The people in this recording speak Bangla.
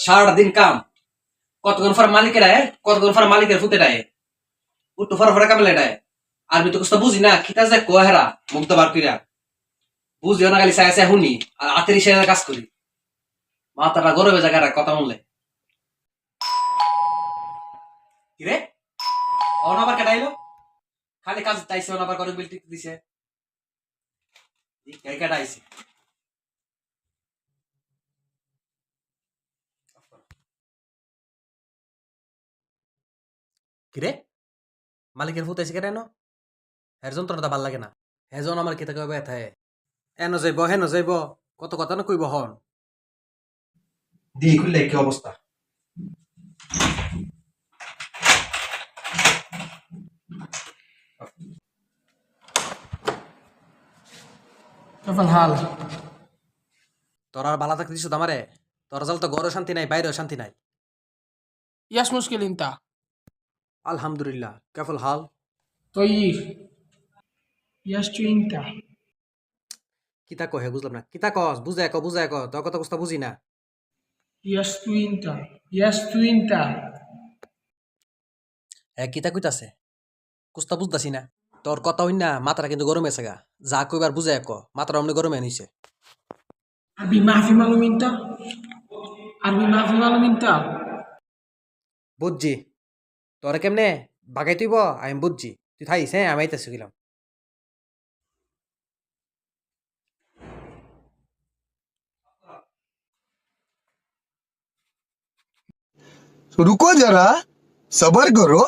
সারাটা দিন কাম কতক্ষণ পর মালিকের আয় কতক্ষণ পর মালিকের ফুতে ডায় উঠু ফর ফরে কামলে ডায় আরবি তো কিছু বুঝি না খিতা যে কোহেরা মুক্ত বার কইরা বুঝিও না খালি চাই চাই শুনি আর হাতের ইশারায় কাজ করি মাথাটা গরমে জায়গাটা কথা বললে কিরে অন আবার কেডা আইলো খালি কাজ তাইছে অন আবার করে বিল্টি দিছে এই কেডা আইছে কিরে মালিকের ফুত আইছে কেন এর যন্ত্রণাটা ভাল লাগে না হেজন আমার কেতা কবে এথায় এন যাইব হেন যাইব কত কথা না কইব হন দি খুললে কি অবস্থা كيف الحال؟ তোর আর বালা থাকতে দিছ আমারে তোর জাল তো ঘরেও শান্তি নাই বাইরেও শান্তি নাই ايش مشكلة انت؟ আলহামদুলিল্লাহ কেফল হাল طيب ايش تو انت؟ কিতা কহে বুঝলাম না কিতা কস বুঝায় ক তোর কথা বুঝতা বুঝি না ايش تو انت؟ ايش تو انت؟ কিতা কইতাছে কুস্তা বুঝতাছি না তোর কথা হইন না মাথাটা কিন্তু গরম হয়েছে গা যা কইবার বুঝায় ক মাথাটা অমনি গরমে নিছে عربي ما في معلوم انت؟ عربي ما في معلوم انت؟ বুঝছি তোরে কেমনে বাগাই তুইব আমি বুঝছি তুই থাইস হ্যাঁ আমি আইতাছি গেলাম तो रुको जरा सबर करो।